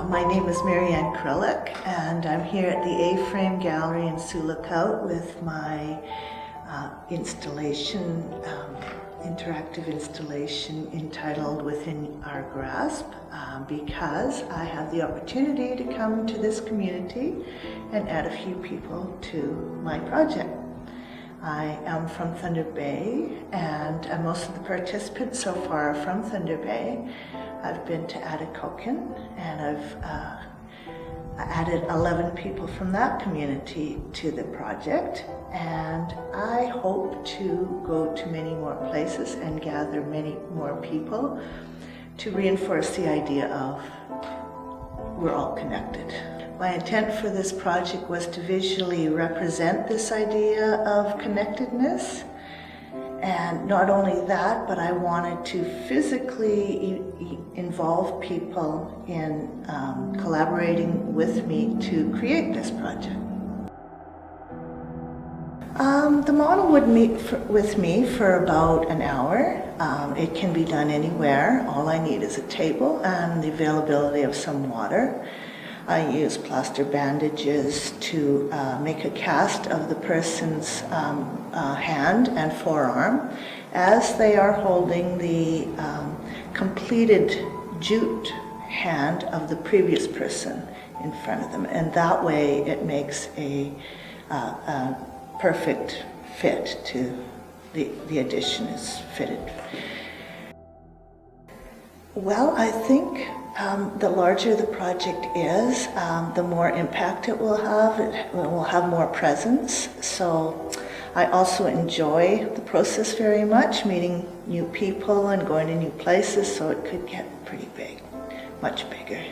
My name is Marianne Krullick, and I'm here at the A-Frame Gallery in Sioux-Lookout with my interactive installation entitled Within Our Grasp, because I have the opportunity to come to this community and add a few people to my project. I am from Thunder Bay, and most of the participants so far are from Thunder Bay. I've been to Atikokan, and I've added 11 people from that community to the project, and I hope to go to many more places and gather many more people to reinforce the idea of we're all connected. My intent for this project was to visually represent this idea of connectedness, and not only that, but I wanted to physically involve people in collaborating with me to create this project. The model would meet with me for about an hour. It can be done anywhere. All I need is a table and the availability of some water. I use plaster bandages to make a cast of the person's hand and forearm as they are holding the completed jute hand of the previous person in front of them. And that way it makes a perfect fit to the addition is fitted. Well, I think the larger the project is, the more impact it will have. It will have more presence. So I also enjoy the process very much, meeting new people and going to new places, so it could get pretty big, much bigger.